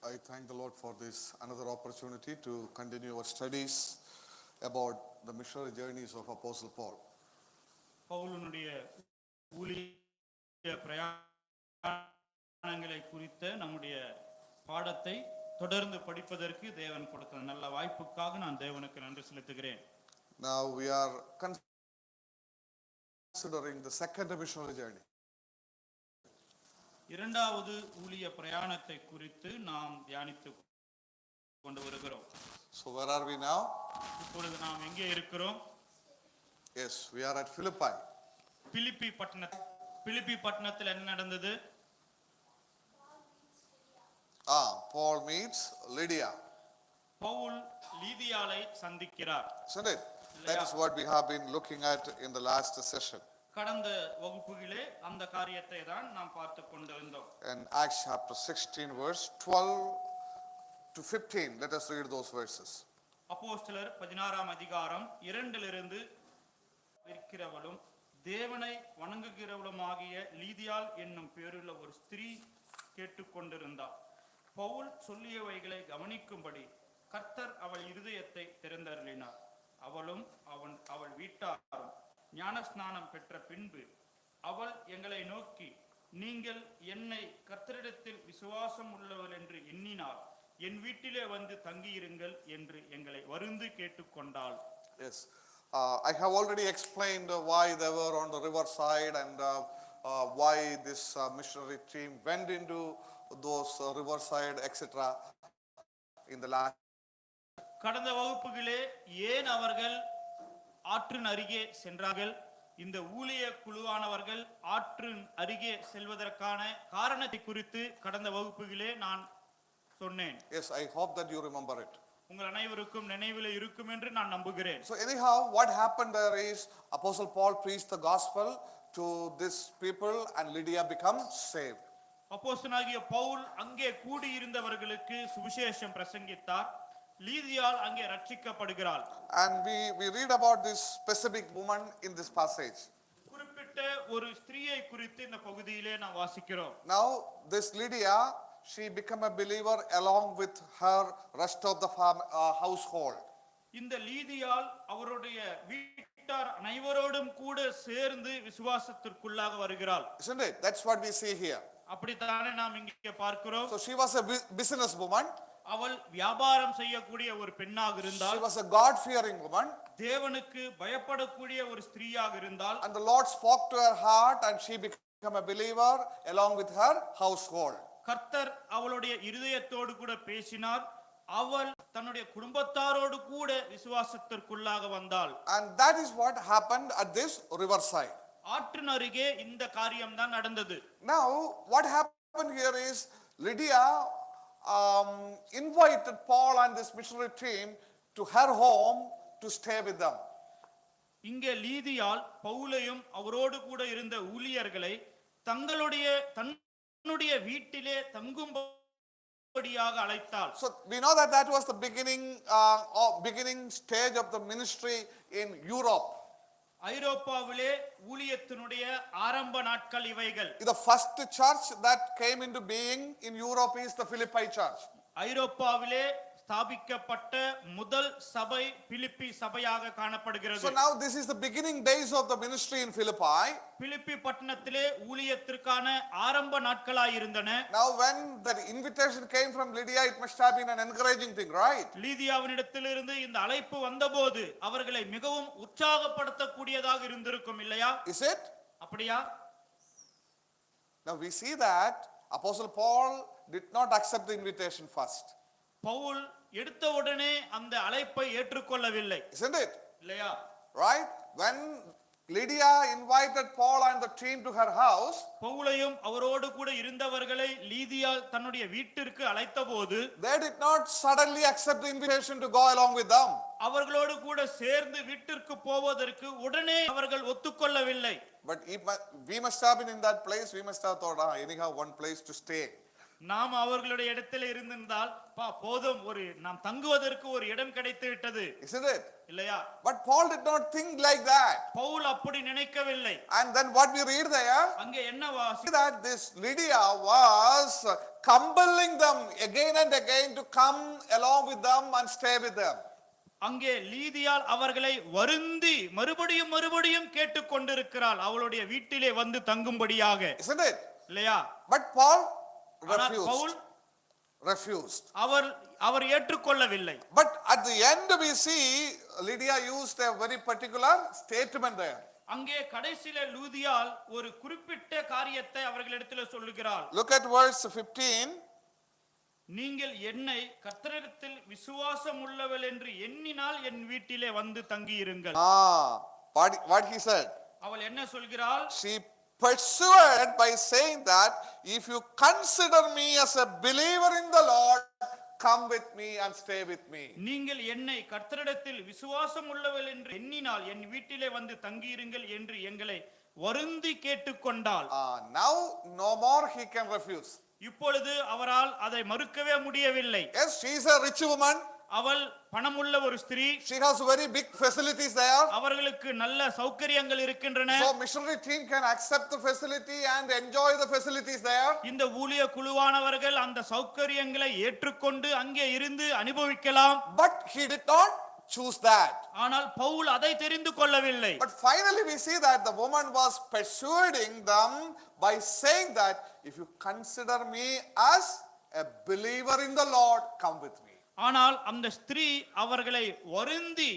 I thank the Lord for this another opportunity to continue our studies about the missionary journeys of Apostle Paul. பவுலுடைய ஊழிய பிரயாணங்களை குறித்த நம்முடைய பாடத்தை தொடர்ந்து படிப்பதற்கு தேவன் கொடுத்த நல்ல வாய்ப்புக்காக நான் தேவனுக்கு நன்றி செலுத்துகிறேன். Now we are considering the second missionary journey. இரண்டாவது ஊழிய பிரயாணத்தை குறித்து நாம் தியானித்து கொண்டு வருகிறோம். So where are we now? இப்பொழுது நாம் எங்கே இருக்கிறோம்? Yes, we are at Philippi. பிலிப்பி பட்டணத்தில் என்ன நடந்தது? Paul meets Lydia. பவுல் லீதியாளை சந்திக்கிறார். Isn't it? That is what we have been looking at in the last session. கடந்த வகுப்புகளிலே அந்த காரியத்தை தான் நாம் பார்த்து கொண்டிருந்தோம். In Acts chapter 16 verse 12 to 15, let us read those verses. அப்போஸ்தலர் 16ஆம் அதிகாரம் 2 இருக்கிறவளும் தேவனை வணங்குகிறவளுமாகிய லீதியாள் என்னும் பேருள்ள ஒரு ஸ்திரீ கேட்டுக்கொண்டிருந்தாள். பவுல் சொல்லியவைகளை கவனிக்கும்படி கர்த்தர் அவள் இருதயத்தை திறந்தருளினார். அவளும் அவள் வீட்டாரும் ஞானஸ்நானம் பெற்ற பின்பு அவள் எங்களை நோக்கி, நீங்கள் என்னை கர்த்தரிடத்தில் விசுவாசம் உள்ளவள் என்று எண்ணினார் என் வீட்டிலே வந்து தங்கியிருங்கள் என்று எங்களை வருந்து கேட்டுக்கொண்டாள். Yes, I have already explained why they were on the riverside and why this missionary team went into those riverside etc. in the last. கடந்த வகுப்புகளே ஏன் அவர்கள் ஆற்றின் அருகே சென்றார்கள், இந்த ஊழிய குழுவானவர்கள் ஆற்றின் அருகே செல்வதற்கான காரணத்தை குறித்து கடந்த வகுப்புகளே நான் சொன்னேன். Yes, I hope that you remember it. உங்கள் அனைவருக்கும் நினைவில் இருக்கும் என்று நான் நம்புகிறேன். So anyhow, what happened there is Apostle Paul preached the gospel to this people and Lydia become saved. அப்போஸ்தலனாகிய பவுல் அங்கே கூடி இருந்தவர்களுக்கு சுவிசேஷம் பிரசங்கித்தார். லீதியாள் அங்கே ரட்சிக்கப்படுகிறாள். And we read about this specific woman in this passage. குறிப்பிட்ட ஒரு ஸ்திரீயை குறித்து இந்த பகுதியிலே நாம் வாசிக்கிறோம். Now this Lydia, she became a believer along with her rest of the household. இந்த லீதியாள் அவருடைய வீட்டார் அனைவரோடும் கூட சேர்ந்து விசுவாசத்திற்குள்ளாக வருகிறாள். Isn't it? That's what we see here. அப்படித்தானே நாம் இங்கே பார்க்கிறோம். So she was a business woman. அவள் வியாபாரம் செய்யக்கூடிய ஒரு பெண்ணாக இருந்தாள். She was a God fearing woman. தேவனுக்கு பயப்படக்கூடிய ஒரு ஸ்திரீயாக இருந்தாள். And the Lord spoke to her heart and she became a believer along with her household. கர்த்தர் அவளுடைய இருதயத்தோடு கூட பேசினார். அவள் தன்னுடைய குடும்பத்தாரோடு கூட விசுவாசத்திற்குள்ளாக வந்தாள். And that is what happened at this riverside. ஆற்றின் அருகே இந்த காரியம் தான் நடந்தது. Now what happened here is Lydia invited Paul and this missionary team to her home to stay with them. இங்கே லீதியாள் பவுலையும் அவரோடு கூட இருந்த ஊழியர்களை தன்னுடைய வீட்டிலே தங்கும்படியாக அழைத்தாள். So we know that was the beginning stage of the ministry in Europe. ஐரோப்பாவிலே ஊழியத்தினுடைய ஆரம்ப நாட்கள் இவைகள். The first church that came into being in Europe is the Philippi church. ஐரோப்பாவிலே ஸ்தாபிக்கப்பட்ட முதல் சபை பிலிப்பி சபையாக காணப்படுகிறது. So now this is the beginning days of the ministry in Philippi. பிலிப்பி பட்டணத்திலே ஊழியத்திற்கான ஆரம்ப நாட்களாய் இருந்தன. Now when the invitation came from Lydia, it must have been an encouraging thing, right? லீதியாவினிடத்திலிருந்து இந்த அழைப்பு வந்தபோது அவர்களை மிகவும் உற்சாகப்படுத்தக்கூடியதாக இருந்திருக்கும் இல்லையா? Is it? அப்படியா? Now we see that Apostle Paul did not accept the invitation first. Pavul எடுத்த உடனே அந்த அழைப்பை ஏற்றுக்கொள்ளவில்லை. Isn't it? இல்லையா? Right? When Lydia invited Paul and the team to her house, பவுலையும் அவரோடு கூட இருந்தவர்களை லீதியாள் தன்னுடைய வீட்டிற்கு அழைத்தபோது they did not suddenly accept the invitation to go along with them. அவர்களோடு கூட சேர்ந்து வீட்டிற்கு போவதற்கு உடனே அவர்கள் ஒத்துக்கொள்ளவில்லை. But we must have been in that place. We must have thought, anyhow, one place to stay. நாம் அவர்களுடைய இடத்தில் இருந்திருந்தால் போதும், நாம் தங்குவதற்கு ஒரு இடம் கிடைத்து விட்டது. Isn't it? இல்லையா? But Paul did not think like that. Pavul அப்படி நினைக்கவில்லை. And then what we read there, அங்கே என்ன வாசி that this Lydia was compelling them again and again to come along with them and stay with them. அங்கே லீதியால் அவர்களை வருந்தி மறுபடியும் மறுபடியும் கேட்டுக்கொண்டிருக்கிறாள் அவளுடைய வீட்டிலே வந்து தங்கும்படியாக. Isn't it? இல்லையா? But Paul Pavul refused. அவர் ஏற்றுக்கொள்ளவில்லை. But at the end we see Lydia used a very particular statement there. அங்கே கடைசியிலே லூதியால் ஒரு குறிப்பிட்ட காரியத்தை அவர்களிடத்தில் சொல்லுகிறாள். Look at verse 15. நீங்கள் என்னை கர்த்தரிடத்தில் விசுவாசம் உள்ளவள் என்று எண்ணினால் என் வீட்டிலே வந்து தங்கியிருங்கள். What he said? அவள் என்ன சொல்கிறாள்? She pursued by saying that if you consider me as a believer in the Lord, come with me and stay with me. நீங்கள் என்னை கர்த்தரிடத்தில் விசுவாசம் உள்ளவள் என்று எண்ணினால் என் வீட்டிலே வந்து தங்கியிருங்கள் என்று எங்களை வருந்தி கேட்டுக்கொண்டாள். Now no more he can refuse. இப்பொழுது அவரால் அதை மறுக்கவே முடியவில்லை. Yes, she is a rich woman. அவள் பணமுள்ள ஒரு ஸ்திரீ. She has very big facilities there. அவர்களுக்கு நல்ல சௌகரியங்கள் இருக்கின்றன. So missionary team can accept the facility and enjoy the facilities there. இந்த ஊழிய குழுவானவர்கள் அந்த சௌகரியங்களை ஏற்றுக்கொண்டு அங்கே இருந்து அனுபவிக்கலாம். But he did not choose that. ஆனால் பவுல் அதை தெரிந்து கொள்ளவில்லை. But finally we see that the woman was persuading them by saying that if you consider me as a believer in the Lord, come with me. ஆனால் அந்த ஸ்திரீ அவர்களை வருந்தி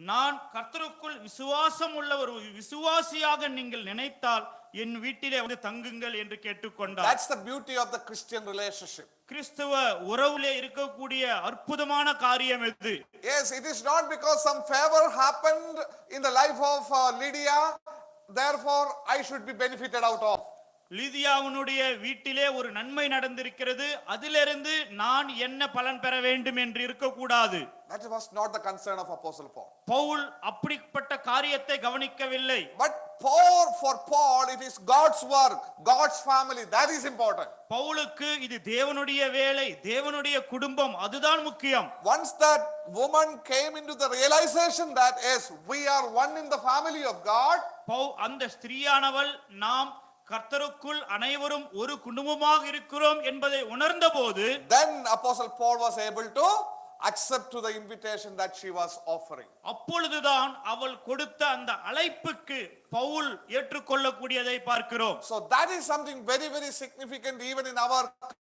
நான் கர்த்தருக்குள் விசுவாசம் உள்ள ஒரு விசுவாசியாக நீங்கள் நினைத்தால் என் வீட்டிலே வந்து தங்குங்கள் என்று கேட்டுக்கொண்டார். That's the beauty of the Christian relationship. கிறிஸ்தவ உறவிலே இருக்கக்கூடிய அற்புதமான காரியம் இது. Yes, it is not because some favor happened in the life of Lydia, therefore I should be benefited out of. லீதியாவுடைய வீட்டிலே ஒரு நன்மை நடந்திருக்கிறது, அதிலிருந்து நான் என்ன பலன் பெற வேண்டும் என்று இருக்கக்கூடாது. That was not the concern of Apostle Paul. Pavul அப்படிப்பட்ட காரியத்தை கவனிக்கவில்லை. But for Paul it is God's work, God's family, that is important. பவுலுக்கு இது தேவனுடைய வேலை, தேவனுடைய குடும்பம், அதுதான் முக்கியம். Once that woman came into the realization that yes, we are one in the family of God, அந்த ஸ்திரீயானவள் நாம் கர்த்தருக்குள் அனைவரும் ஒரு குடும்பமாக இருக்கிறோம் என்பதை உணர்ந்தபோது then Apostle Paul was able to accept to the invitation that she was offering. அப்பொழுதுதான் அவள் கொடுத்த அந்த அழைப்புக்கு பவுல் ஏற்றுக்கொள்ளக்கூடியதை பார்க்கிறோம். So that is something very very significant even in our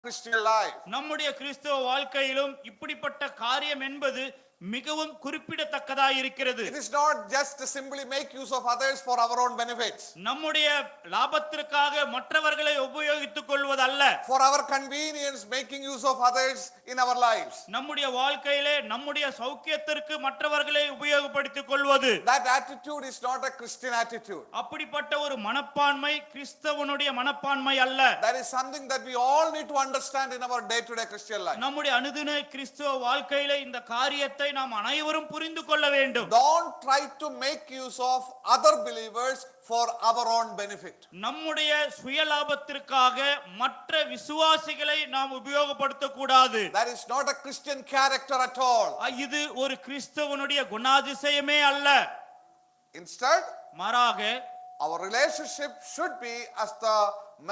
Christian life. நம்முடைய கிறிஸ்தவ வாழ்க்கையிலும் இப்படிப்பட்ட காரியம் என்பது மிகவும் குறிப்பிடத்தக்கதாய் இருக்கிறது. It is not just to simply make use of others for our own benefits. நம்முடைய லாபத்திற்காக மற்றவர்களை உபயோகித்துக் கொள்வதல்ல. For our convenience making use of others in our lives. நம்முடைய வாழ்க்கையிலே நம்முடைய சௌக்கியத்திற்கு மற்றவர்களை உபயோகப்படுத்திக் கொள்வது. That attitude is not a Christian attitude. அப்படிப்பட்ட ஒரு மனப்பான்மை கிறிஸ்தவனுடைய மனப்பான்மை அல்ல. That is something that we all need to understand in our day to day Christian life. நம்முடைய அனுதின கிறிஸ்தவ வாழ்க்கையிலே இந்த காரியத்தை நாம் அனைவரும் புரிந்து கொள்ள வேண்டும். Don't try to make use of other believers for our own benefit. நம்முடைய சுயலாபத்திற்காக மற்ற விசுவாசிகளை நாம் உபயோகப்படுத்த கூடாது. That is not a Christian character at all. இது ஒரு கிறிஸ்தவனுடைய குணாதிசயமே அல்ல. Instead, மாறாக our relationship should be as the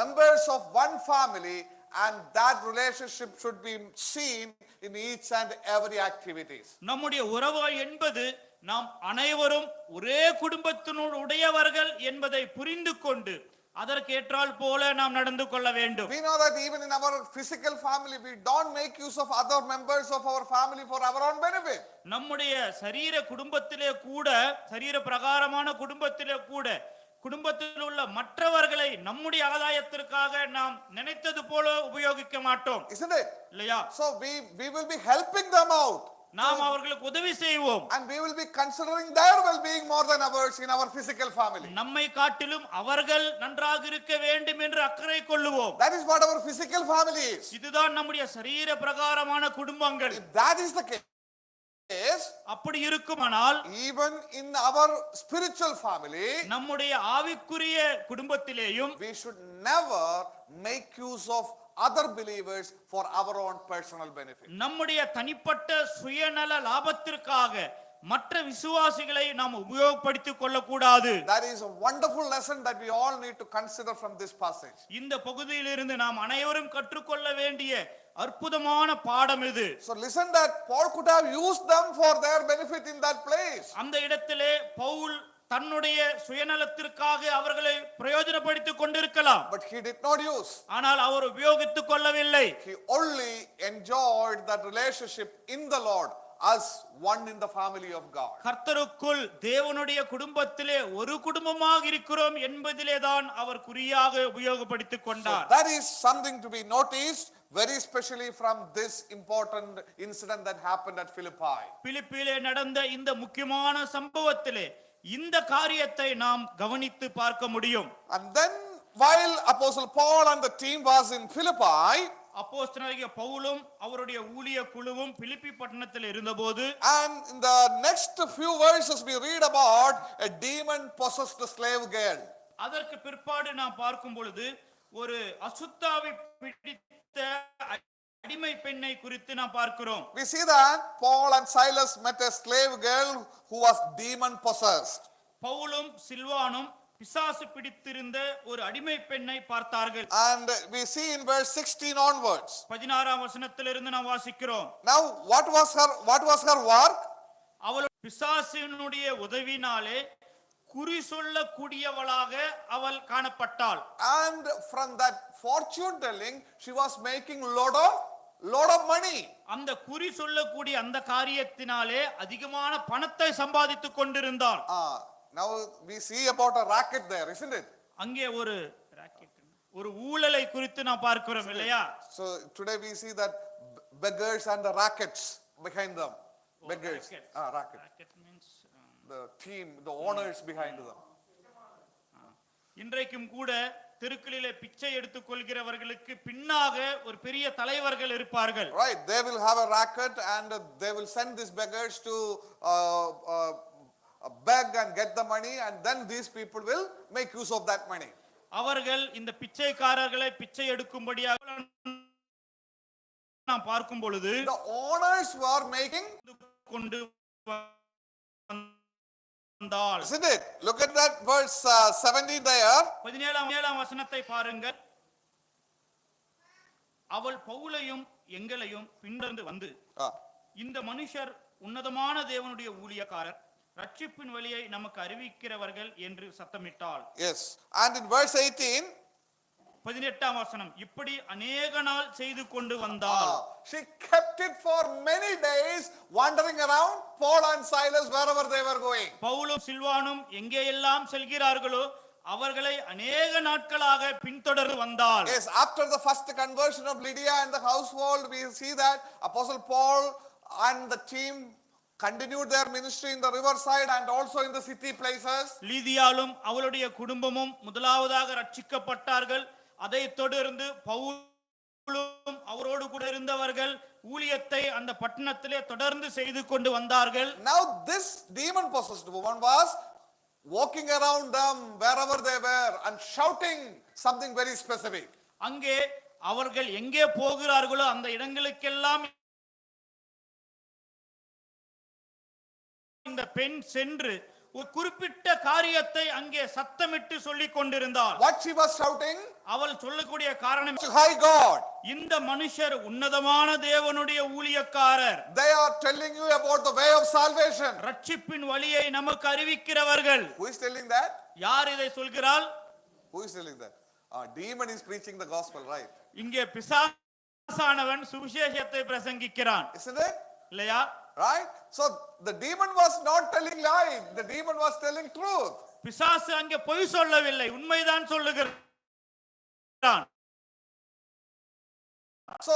members of one family, and that relationship should be seen in each and every activities. நம்முடைய உறவு என்பது நாம் அனைவரும் ஒரே குடும்பத்தினுடையவர்கள் என்பதை புரிந்து கொண்டு அதற்கேற்றால் போல நாம் நடந்து கொள்ள வேண்டும். We know that even in our physical family we don't make use of other members of our family for our own benefit. நம்முடைய சரீர குடும்பத்திலே கூட, சரீர பிரகாரமான குடும்பத்திலே கூட, குடும்பத்தில் உள்ள மற்றவர்களை நம்முடைய ஆதாயத்திற்காக நாம் நினைத்தது போல உபயோகிக்க மாட்டோம். Isn't it? இல்லையா? So we will be helping them out. நாம் அவர்களுக்கு உதவி செய்வோம். And we will be considering their well-being more than ours in our physical family. நம்மை காட்டிலும் அவர்கள் நன்றாக இருக்க வேண்டும் என்று அக்கறை கொள்ளுவோம். That is what our physical family is. இதுதான் நம்முடைய சரீர பிரகாரமான குடும்பங்கள். If that is the case, அப்படி இருக்குமானால் even in our spiritual family, நம்முடைய ஆவிக்குரிய குடும்பத்திலேயும் we should never make use of other believers for our own personal benefit. நம்முடைய தனிப்பட்ட சுயநல லாபத்திற்காக மற்ற விசுவாசிகளை நாம் உபயோகப்படுத்திக் கொள்ளக்கூடாது. That is a wonderful lesson that we all need to consider from this passage. இந்த பகுதியிலிருந்து நாம் அனைவரும் கற்றுக்கொள்ள வேண்டிய அற்புதமான பாடம் இது. So listen that Paul could have used them for their benefit in that place. அந்த இடத்திலே பவுல் தன்னுடைய சுயநலத்திற்காக அவர்களை பிரயோஜனப்படுத்திக் கொண்டிருக்கலாம். But he did not use. ஆனால் அவர் உபயோகித்துக் கொள்ளவில்லை. He only enjoyed that relationship in the Lord as one in the family of God. கர்த்தருக்குள் தேவனுடைய குடும்பத்திலே ஒரு குடும்பமாக இருக்கிறோம் என்பதிலே தான் அவர் குறியாக உபயோகப்படுத்திக் கொண்டார். So that is something to be noticed, very especially from this important incident that happened at Philippi. பிலிப்பியிலே நடந்த இந்த முக்கியமான சம்பவத்திலே இந்த காரியத்தை நாம் கவனித்து பார்க்க முடியும். And then while Apostle Paul and the team was in Philippi, அப்போஸ்தலனாகிய பவுலும் அவருடைய ஊழிய குழுவும் பிலிப்பி பட்டணத்தில் இருந்தபோது, and in the next few verses we read about a demon possessed slave girl. அதற்கு பிற்பாடு நாம் பார்க்கும் பொழுது ஒரு அசுத்தாவி பிடித்த அடிமை பெண்ணை குறித்து நாம் பார்க்கிறோம். We see that Paul and Silas met a slave girl who was demon possessed. பவுலும் சில்வானும் பிசாசு பிடித்திருந்த ஒரு அடிமை பெண்ணை பார்த்தார்கள். And we see in verse 16 onwards. 16ஆம் வசனத்திலிருந்து நாம் வாசிக்கிறோம். Now what was her work? அவள் பிசாசினுடைய உதவினாலே குறி சொல்லக்கூடியவளாக அவள் காணப்பட்டாள். And from that fortune telling she was making lot of money. அந்த குறி சொல்லக்கூடிய அந்த காரியத்தினாலே அதிகமான பணத்தை சம்பாதித்துக் கொண்டிருந்தாள். Now we see about a racket there, isn't it? அங்கே ஒரு ஒரு ஊழலை குறித்து நாம் பார்க்கிறோம் இல்லையா? So today we see that beggars and the rackets behind them. Beggars. Racket. Racket means The team, the owners behind them. இன்றைக்கும் கூட தெருக்களிலே பிச்சை எடுத்துக் கொள்கிறவர்களுக்கு பின்னாக ஒரு பெரிய தலைவர்கள் இருப்பார்கள். Right, they will have a racket and they will send these beggars to beg and get the money, and then these people will make use of that money. அவர்கள் இந்த பிச்சைக்காரர்களை பிச்சை எடுக்கும்படியாக நாம் பார்க்கும் பொழுது The owners were making கொண்டு வந்தால், isn't it? Look at that verse 17 there. 17ஆம் வசனத்தை பாருங்கள். அவள் பவுலையும் எங்களையும் பின்தொடர்ந்து வந்து, இந்த மனுஷர் உன்னதமான தேவனுடைய ஊழியக்காரர், ரட்சிப்பின் வழியை நமக்கு அறிவிக்கிறவர்கள் என்று சத்தமிட்டாள். Yes, and in verse 18, 18ஆம் வசனம், இப்படி அநேக நாள் செய்து கொண்டு வந்தாள். she kept it for many days, wandering around Paul and Silas wherever they were going. பவுலும் சில்வானும் எங்கே எல்லாம் செல்கிறார்களோ அவர்களை அநேக நாட்களாக பின்தொடர்ந்து வந்தாள். Yes, after the first conversion of Lydia and the household, we see that Apostle Paul and the team continued their ministry in the riverside and also in the city places. லீதியாலும் அவளுடைய குடும்பமும் முதலாவதாக ரட்சிக்கப்பட்டார்கள். அதை தொடர்ந்து பவுலும் அவரோடு கூட இருந்தவர்கள் ஊழியத்தை அந்த பட்டணத்திலே தொடர்ந்து செய்து கொண்டு வந்தார்கள். Now this demon possessed woman was walking around them wherever they were and shouting something very specific. அங்கே அவர்கள் எங்கே போகிறார்களோ அந்த இடங்களுக்கெல்லாம் இந்த பெண் சென்று ஒரு குறிப்பிட்ட காரியத்தை அங்கே சத்தமிட்டு சொல்லிக் கொண்டிருந்தாள். What she was shouting? அவள் சொல்லக்கூடிய காரணம், High God, இந்த மனுஷர் உன்னதமான தேவனுடைய ஊழியக்காரர், they are telling you about the way of salvation. ரட்சிப்பின் வழியை நமக்கு அறிவிக்கிறவர்கள். Who is telling that? யார் இதை சொல்கிறாள்? Who is telling that? Demon is preaching the gospel, right? இங்கே பிசாசானவன் சுவிசேஷத்தை பிரசங்கிக்கிறான், Isn't it? இல்லையா? Right? So the demon was not telling lie, the demon was telling truth. பிசாசு அங்கே பொய் சொல்லவில்லை, உண்மைதான் சொல்லுகிறான். So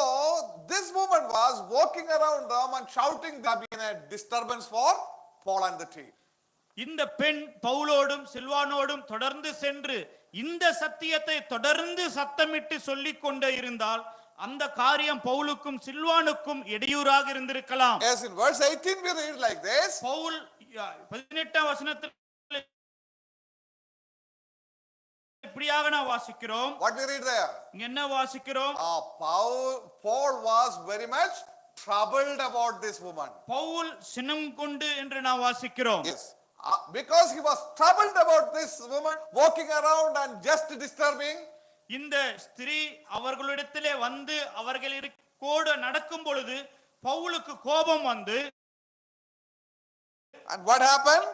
this woman was walking around them and shouting. There been a disturbance for Paul and the team. இந்த பெண் பவுலோடும் சில்வானோடும் தொடர்ந்து சென்று இந்த சத்தியத்தை தொடர்ந்து சத்தமிட்டு சொல்லிக் கொண்டே இருந்தால் அந்த காரியம் பவுலுக்கும் சில்வானுக்கும் இடையூறாக இருந்திருக்கலாம். As in verse 18 we read like this. Pavul 18ஆம் வசனத்தில் இப்படியாக நான் வாசிக்கிறோம். What we read there? இங்க என்ன வாசிக்கிறோம்? Paul was very much troubled about this woman. Pavul சினம் கொண்டு என்று நாம் வாசிக்கிறோம். Yes. Because he was troubled about this woman walking around and just disturbing. இந்த ஸ்திரீ அவர்களிடத்திலே வந்து அவர்கள் கூட நடக்கும் பொழுது பவுலுக்கு கோபம் வந்து, And what happened?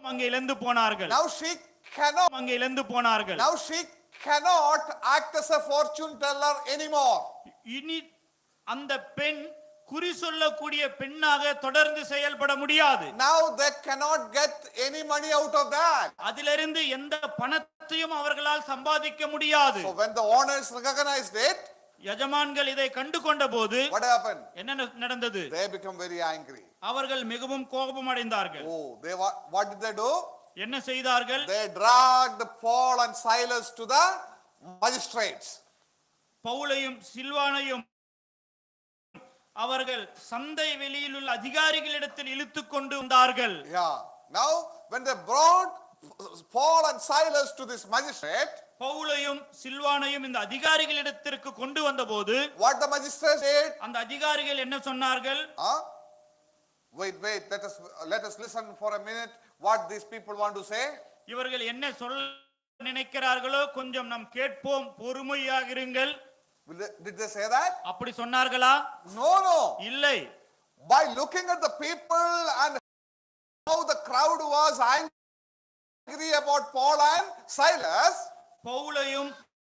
அங்கே இழந்து போனார்கள். Now she cannot. அங்கே இழந்து போனார்கள். Now she cannot act as a fortune teller anymore. இனி அந்த பெண் குறி சொல்லக்கூடிய பெண்ணாக தொடர்ந்து செயல்பட முடியாது. Now they cannot get any money out of that. அதிலிருந்து எந்த பணத்தையும் அவர்களால் சம்பாதிக்க முடியாது. So when the owners recognized it, எஜமான்கள் இதை கண்டு கொண்டபோது what happened? என்ன நடந்தது? They become very angry. அவர்கள் மிகவும் கோபம் அடைந்தார்கள். Oh, what did they do? என்ன செய்தார்கள்? They dragged Paul and Silas to the magistrates. பவுலையும் சில்வானையும் அவர்கள் சந்தை வெளியில் உள்ள அதிகாரிகளிடத்தில் இழுத்துக் கொண்டு வந்தார்கள். Yeah. Now when they brought Paul and Silas to this magistrate, பவுலையும் சில்வானையும் இந்த அதிகாரிகளிடத்திற்கு கொண்டு வந்தபோது what the magistrate said? அந்த அதிகாரிகள் என்ன சொன்னார்கள்? Wait, let us listen for a minute what these people want to say. இவர்கள் என்ன சொல்ல நினைக்கிறார்களோ கொஞ்சம் நாம் கேட்போம், பொறுமையாக இருங்கள். Did they say that? அப்படி சொன்னார்களா? No. இல்லை. By looking at the people and how the crowd was angry about Paul and Silas, பவுலையும்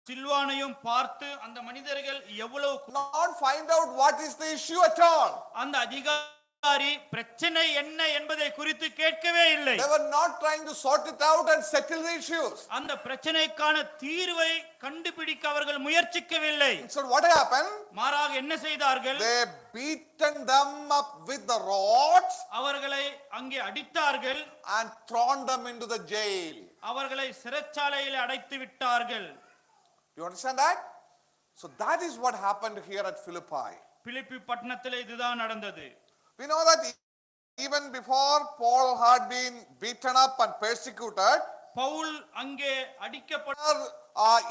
சில்வானையும் பார்த்து அந்த மனிதர்கள் எவ்வளவு not find out what is the issue at all. அந்த அதிகாரி பிரச்சனை என்ன என்பதை குறித்து கேட்கவே இல்லை. They were not trying to sort it out and settle the issues. அந்த பிரச்சனைக்கான தீர்வை கண்டுபிடிக்க அவர்கள் முயற்சிக்கவில்லை. So what happened? மாறாக என்ன செய்தார்கள்? They beaten them up with the rods அவர்களை அங்கே அடித்தார்கள் and thrown them into the jail. அவர்களை சிறைச்சாலையில் அடைத்து விட்டார்கள். Do you understand that? So that is what happened here at Philippi. பிலிப்பி பட்டணத்தில் இதுதான் நடந்தது. We know that even before Paul had been beaten up and persecuted, Pavul அங்கே அடிக்கப்பட்ட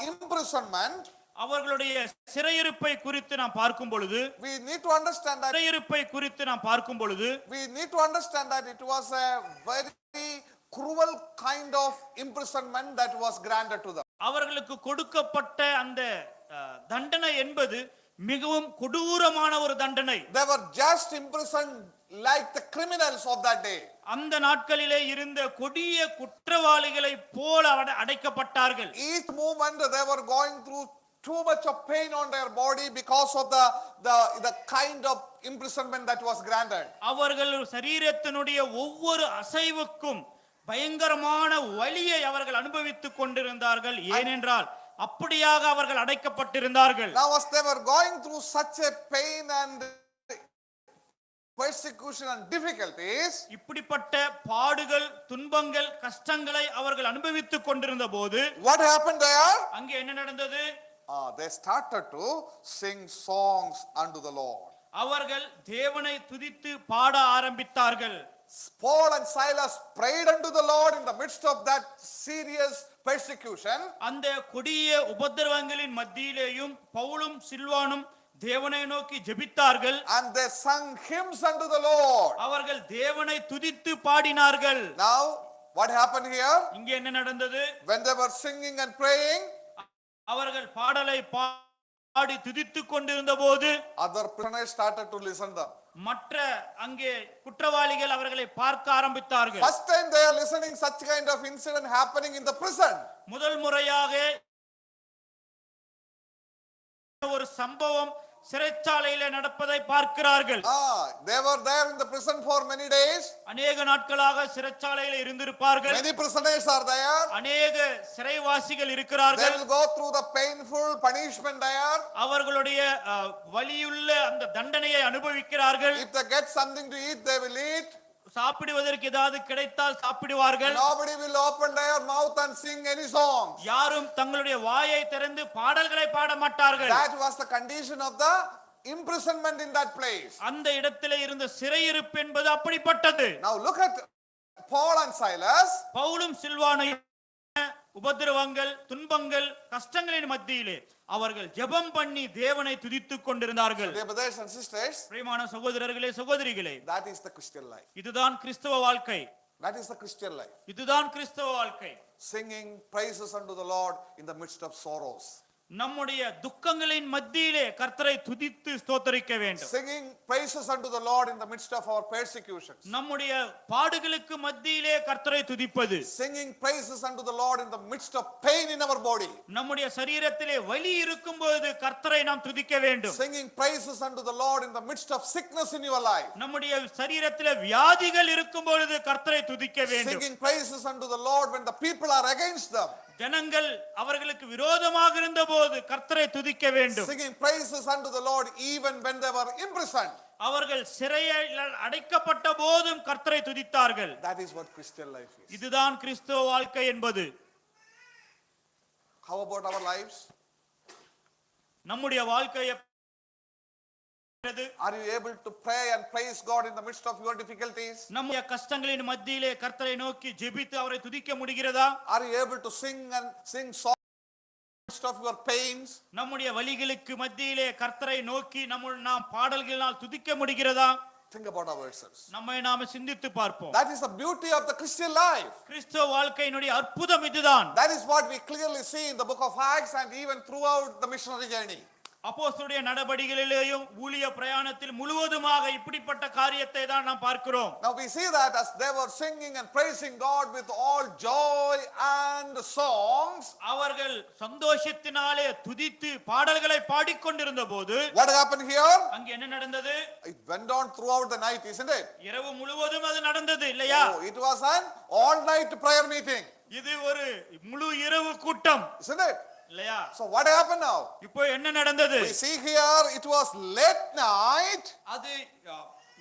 imprisonment, அவர்களுடைய சிறையிருப்பை குறித்து நாம் பார்க்கும் பொழுது, we need to understand that சிறையிருப்பை குறித்து நாம் பார்க்கும் பொழுது we need to understand that it was a very cruel kind of imprisonment that was granted to them. அவர்களுக்கு கொடுக்கப்பட்ட அந்த தண்டனை என்பது மிகவும் கொடூரமான ஒரு தண்டனை. They were just imprisoned like the criminals of that day. அந்த நாட்களிலே இருந்த கொடிய குற்றவாளிகளை போல அடைக்கப்பட்டார்கள். Each moment they were going through too much of pain on their body because of the kind of imprisonment that was granted. அவர்கள் சரீரத்தினுடைய ஒவ்வொரு அசைவுக்கும் பயங்கரமான வலியை அவர்கள் அனுபவித்துக் கொண்டிருந்தார்கள். ஏனென்றால் அப்படியாக அவர்கள் அடைக்கப்பட்டிருந்தார்கள். Now as they were going through such a pain and persecution and difficulties, இப்படிப்பட்ட பாடுகள், துன்பங்கள், கஷ்டங்களை அவர்கள் அனுபவித்துக் கொண்டிருந்த போது what happened there? அங்கே என்ன நடந்தது? They started to sing songs unto the Lord. அவர்கள் தேவனை துதித்து பாட ஆரம்பித்தார்கள். Paul and Silas prayed unto the Lord in the midst of that serious persecution. அந்த கொடிய உபத்திரவங்களின் மத்தியிலேயும் பவுலும் சில்வானும் தேவனை நோக்கி ஜெபித்தார்கள். And they sung hymns unto the Lord. அவர்கள் தேவனை துதித்து பாடினார்கள். Now what happened here? இங்கே என்ன நடந்தது? When they were singing and praying, அவர்கள் பாடலை பாடி துதித்துக் கொண்டிருந்த போது other prisoners started to listen them. மற்ற அங்கே குற்றவாளிகள் அவர்களை பார்க்க ஆரம்பித்தார்கள். First time they are listening such kind of incident happening in the prison. முதல் முறையாக ஒரு சம்பவம் சிறைச்சாலையிலே நடப்பதை பார்க்கிறார்கள். They were there in the prison for many days. அநேக நாட்களாக சிறைச்சாலையிலே இருந்திருப்பார்கள். Many prisoners are there. அநேக சிறைவாசிகள் இருக்கிறார்கள். They will go through the painful punishment there. அவர்களுடைய வலியுள்ள அந்த தண்டனையை அனுபவிக்கிறார்கள். If they get something to eat, they will eat. சாப்பிடுவதற்கு ஏதாவது கிடைத்தால் சாப்பிடுவார்கள். Nobody will open their mouth and sing any songs. யாரும் தங்களுடைய வாயை திறந்து பாடல்களை பாட மாட்டார்கள். That was the condition of the imprisonment in that place. அந்த இடத்திலே இருந்த சிறையிருப்பு என்பது அப்படிப்பட்டது. Now look at Paul and Silas. பவுலும் சில்வானையும் உபத்திரவங்கள், துன்பங்கள், கஷ்டங்களின் மத்தியிலே அவர்கள் ஜெபம் பண்ணி தேவனை துதித்துக் கொண்டிருந்தார்கள். Dear brothers and sisters, பிரியமான சகோதரர்களே, சகோதரிகளே, that is the Christian life. இதுதான் கிறிஸ்தவ வாழ்க்கை. That is the Christian life. இதுதான் கிறிஸ்தவ வாழ்க்கை. Singing praises unto the Lord in the midst of sorrows. நம்முடைய துக்கங்களின் மத்தியிலே கர்த்தரை துதித்து ஸ்தோத்தரிக்க வேண்டும். Singing praises unto the Lord in the midst of our persecutions. நம்முடைய பாடுகளுக்கு மத்தியிலே கர்த்தரை துதிப்பது. Singing praises unto the Lord in the midst of pain in our body. நம்முடைய சரீரத்திலே வலி இருக்கும்போது கர்த்தரை நாம் துதிக்க வேண்டும். Singing praises unto the Lord in the midst of sickness in your life. நம்முடைய சரீரத்திலே வியாதிகள் இருக்கும்போது கர்த்தரை துதிக்க வேண்டும். Singing praises unto the Lord when the people are against them. ஜனங்கள் அவர்களுக்கு விரோதமாக இருந்தபோது கர்த்தரை துதிக்க வேண்டும். Singing praises unto the Lord even when they were imprisoned. அவர்கள் சிறையில் அடைக்கப்பட்ட போதும் கர்த்தரை துதித்தார்கள். That is what Christian life is. இதுதான் கிறிஸ்தவ வாழ்க்கை என்பது. How about our lives? நம்முடைய வாழ்க்கை Are you able to pray and praise God in the midst of your difficulties? நம்முடைய கஷ்டங்களின் மத்தியிலே கர்த்தரை நோக்கி ஜெபித்து அவரை துதிக்க முடிகிறதா? Are you able to sing songs in the midst of your pains? நம்முடைய வலிகளுக்கு மத்தியிலே கர்த்தரை நோக்கி நாம் பாடல்களால் துதிக்க முடிகிறதா? Think about ourselves. நம்மை நாம சிந்தித்து பார்ப்போம். That is the beauty of the Christian life. கிறிஸ்தவ வாழ்க்கையினுடைய அற்புதம் இதுதான். That is what we clearly see in the book of Acts and even throughout the missionary journey. அப்போஸ்தலருடைய நடபடிகளிலேயும் ஊழிய பிரயாணத்தில் முழுவதுமாக இப்படிப்பட்ட காரியத்தை தான் நாம் பார்க்கிறோம். Now we see that as they were singing and praising God with all joy and songs. அவர்கள் சந்தோஷத்தினாலே துதித்து பாடல்களை பாடிக்கொண்டிருந்த போது What happened here? அங்கே என்ன நடந்தது? It went on throughout the night, isn't it? இரவு முழுவதும் அது நடந்தது இல்லையா? Oh, it was an all night prayer meeting. இது ஒரு முழு இரவு கூட்டம், Isn't it? இல்லையா? So what happened now? இப்போ என்ன நடந்தது? We see here it was late night அது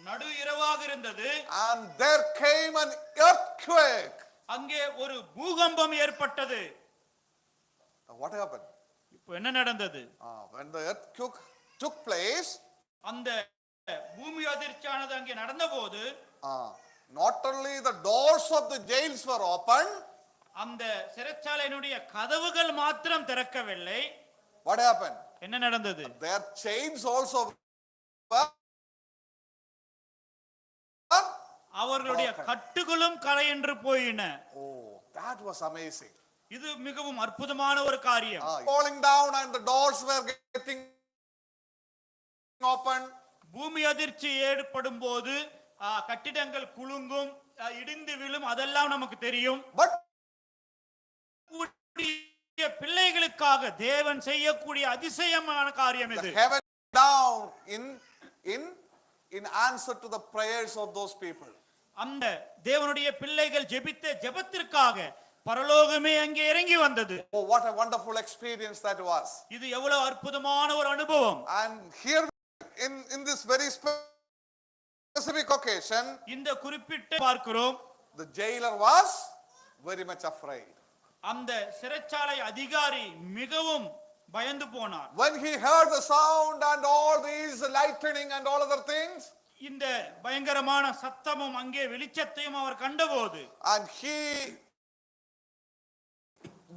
நடு இரவாக இருந்தது. and there came an earthquake. அங்கே ஒரு பூகம்பம் ஏற்பட்டது. Now what happened? இப்போ என்ன நடந்தது? When the earthquake took place, அந்த பூமி அதிர்ச்சியானது அங்கே நடந்தபோது not only the doors of the jails were open, அந்த சிறைச்சாலையினுடைய கதவுகள் மாத்திரம் திறக்கவில்லை. what happened? என்ன நடந்தது? Their chains also were அவர்களுடைய கட்டுகளும் கரையென்று போயின. Oh, that was amazing. இது மிகவும் அற்புதமான ஒரு காரியம். Falling down and the doors were getting open. பூமி அதிர்ச்சி ஏற்படும் போது கட்டிடங்கள் குலுங்கும், இடிந்து விழும், அதெல்லாம் நமக்கு தெரியும். But பிள்ளைகளுக்காக தேவன் செய்யக்கூடிய அதிசயமான காரியம் இது. heaven down in answer to the prayers of those people. அந்த தேவனுடைய பிள்ளைகள் ஜெபித்த ஜெபத்திற்காக பரலோகமே அங்கே இறங்கி வந்தது. Oh, what a wonderful experience that was. இது எவ்வளவு அற்புதமான ஒரு அனுபவம். And here in this very specific occasion, இந்த குறிப்பிட்ட பார்க்கிறோம், the jailer was very much afraid. அந்த சிறைச்சாலை அதிகாரி மிகவும் பயந்து போனார். When he heard the sound and all these lightning and all other things, இந்த பயங்கரமான சத்தமும் அங்கே வெளிச்சத்தையும் அவர் கண்டபோது, and he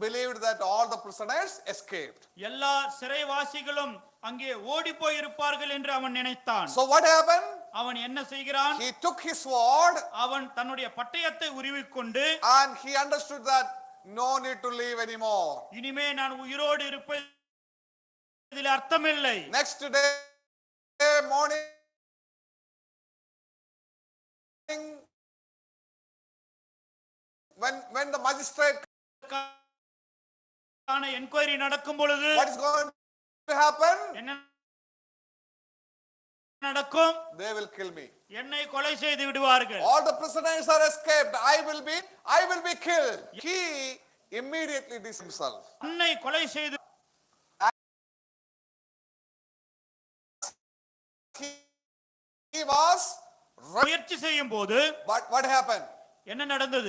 believed that all the prisoners escaped. எல்லா சிறைவாசிகளும் அங்கே ஓடி போய் இருப்பார்கள் என்று அவன் நினைத்தான். So what happened? அவன் என்ன செய்கிறான்? He took his sword அவன் தன்னுடைய பட்டயத்தை உருவிக்கொண்டு, and he understood that no need to leave anymore. இனிமே நான் உயிரோடு இருப்பதில் அர்த்தமில்லை. Next day morning, when the magistrate enquiry நடக்கும் பொழுது what is going to happen? என்ன நடக்கும்? They will kill me. என்னை கொலை செய்து விடுவார்கள். All the prisoners are escaped. I will be killed. He immediately did himself. என்னை கொலை செய்து He was முயற்சி செய்யும் போது but what happened? என்ன நடந்தது?